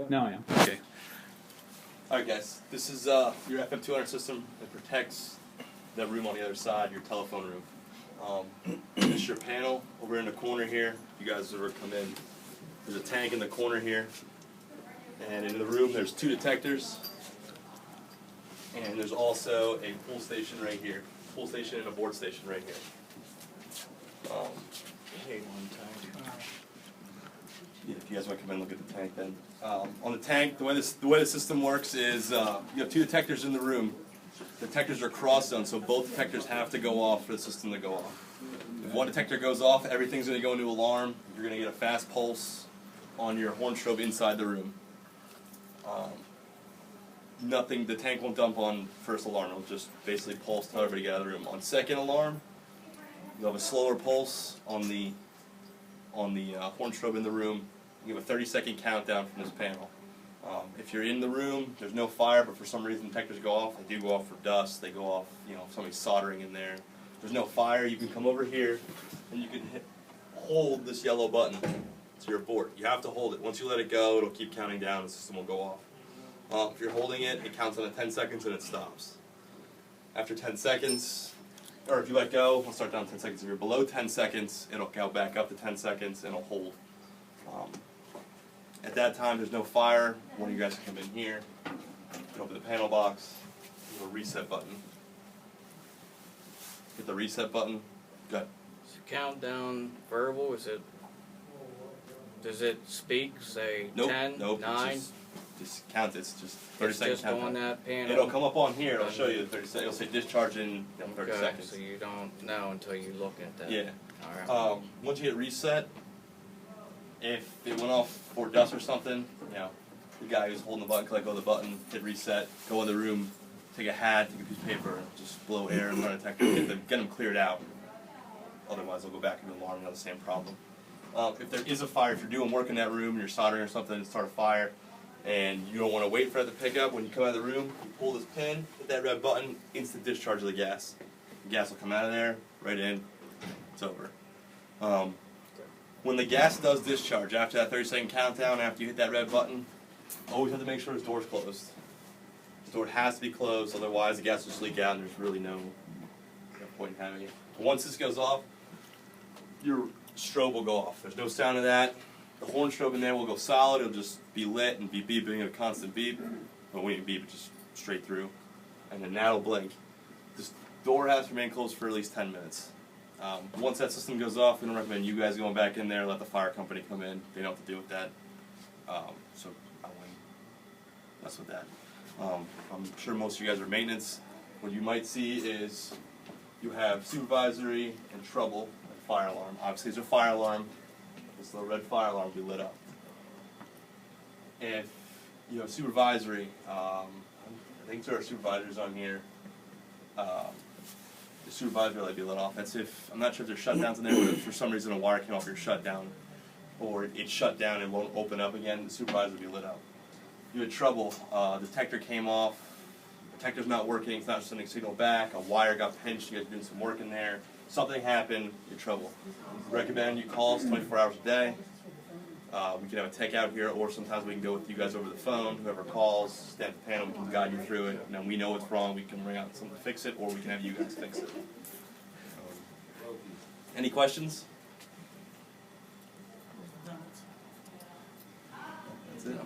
Now I am. Okay. Alright guys, this is your FM200 system that protects that room on the other side, your telephone room. This is your panel over in the corner here. You guys ever come in, there's a tank in the corner here. And in the room there's 2 detectors. And there's also a pull station right here. Pull station and a board station right here. Yeah, if you guys want to come in and look at the tank then. On the tank, the way the system works is you have 2 detectors in the room. The detectors are cross-zoned, so both detectors have to go off for the system to go off. If one detector goes off, everything's going to go into alarm. You're going to get a fast pulse on your horn strobe inside the room. The tank won't dump on first alarm. It'll just basically pulse, tell everybody to get out of the room. On second alarm, you'll have a slower pulse on the horn strobe in the room. You have a 30-second countdown from this panel. If you're in the room, there's no fire, but for some reason detectors go off. They do go off for dust. They go off, if somebody's soldering in there. There's no fire. You can come over here and you can hold this yellow button to your board. You have to hold it. Once you let it go, it'll keep counting down. The system will go off. If you're holding it, it counts on 10 seconds and it stops. After 10 seconds, or if you let go, we'll start down 10 seconds. If you're below 10 seconds, it'll count back up to 10 seconds and it'll hold. At that time, there's no fire. One of you guys can come in here, open the panel box, there's a reset button. Hit the reset button. Go ahead. Is the countdown verbal? Does it speak? Say 10, nope, 9? Just count it. It's just 30 It's seconds just on that panel. It'll come up on here. It'll show you the 30 seconds. It'll say discharge in 30 Okay, seconds. so you don't know until you look at that. Yeah. All right. Once you hit reset, if it went off for dust or something, the guy who's holding the button, click on the button, hit reset, go in the room, take a hat, take a piece of paper, just blow air in front of the detector, get them cleared out. Otherwise, they'll go back into alarm and have the same problem. If there is a fire, if you're doing work in that room and you're soldering or something and start a fire, and you don't want to wait for it to pick up, when you come out of the room, you pull this pin, hit that red button, instant discharge of the gas. The gas will come out of there, right in, it's over. When the gas does discharge, after that 30-second countdown, after you hit that red button, always have to make sure this door's closed. The door has to be closed, otherwise the gas will just leak out and there's really no point in having it. Once this goes off, your strobe will go off. There's no sound of that. The horn strobe in there will go solid. It'll just be lit and be beeping at a constant beep. Well, we didn't beep it, just straight through. And then now it'll blink. This door has to remain closed for at least 10 minutes. Once that system goes off, we don't recommend you guys going back in there. Let the fire company come in. They know what to do with that. So I wouldn't mess with that. I'm sure most of you guys are maintenance. What you might see is you have supervisory and trouble and fire alarm. Obviously, there's a fire alarm. This little red fire alarm will be lit up. If you have supervisory, I think there are supervisors on here. The supervisor will be lit off. That's if, I'm not sure if there's shutdowns in there, but if for some reason a wire came off your shutdown, or it shut down and won't open up again, the supervisor will be lit up. You had trouble, detector came off, detector's not working, it's not sending signal back, a wire got pinched, you guys are doing some work in there, something happened, you're in trouble. Recommend you call us 24 hours a day. We can have a tech out here, or sometimes we can go with you guys over the phone. Whoever calls, stand at the panel, we can guide you through it. And then we know what's wrong, we can bring out something to fix it, or we can have you guys fix it. Any questions? That's it.